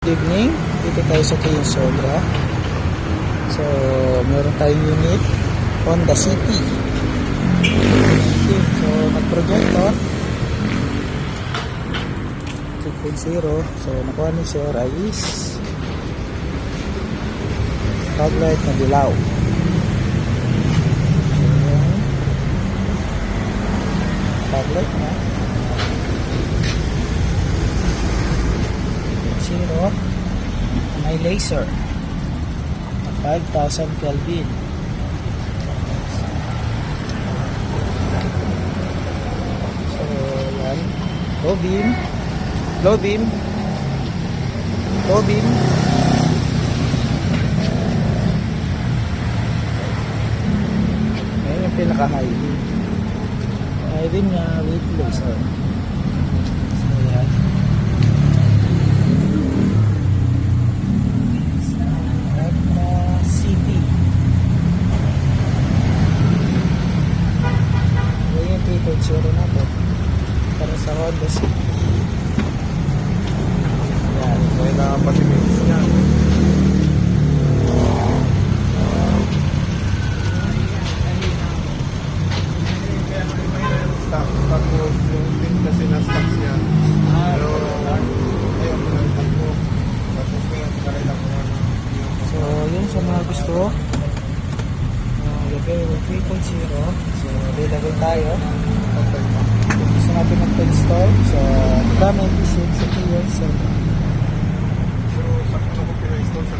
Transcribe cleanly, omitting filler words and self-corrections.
Good evening, dito tayo sa Kia Sogra. So, meron tayong unit Honda City. Okay, so, nag-projector 2.0. So, nakuha ni Sir is fog light na dilaw. Fog light na zero, may laser 5,000 Kelvin. So yan, low beam, low beam, low beam. Ayan yung pinaka high beam. High beam niya with laser. So yan, City. Ayan yung 3.0 na po para sa Honda City. Yan, May nakapasimis niya. Stock po yung pin kasi na-stock siya. Pero ayaw ko ng takbo. Tapos ngayon, karela ko na. so yun sa mga gusto lagay yung 3.0. So available tayo kung gusto natin mag-install sa Drum 96 sa Kia Sogra. Pero sakto ko pina-install sa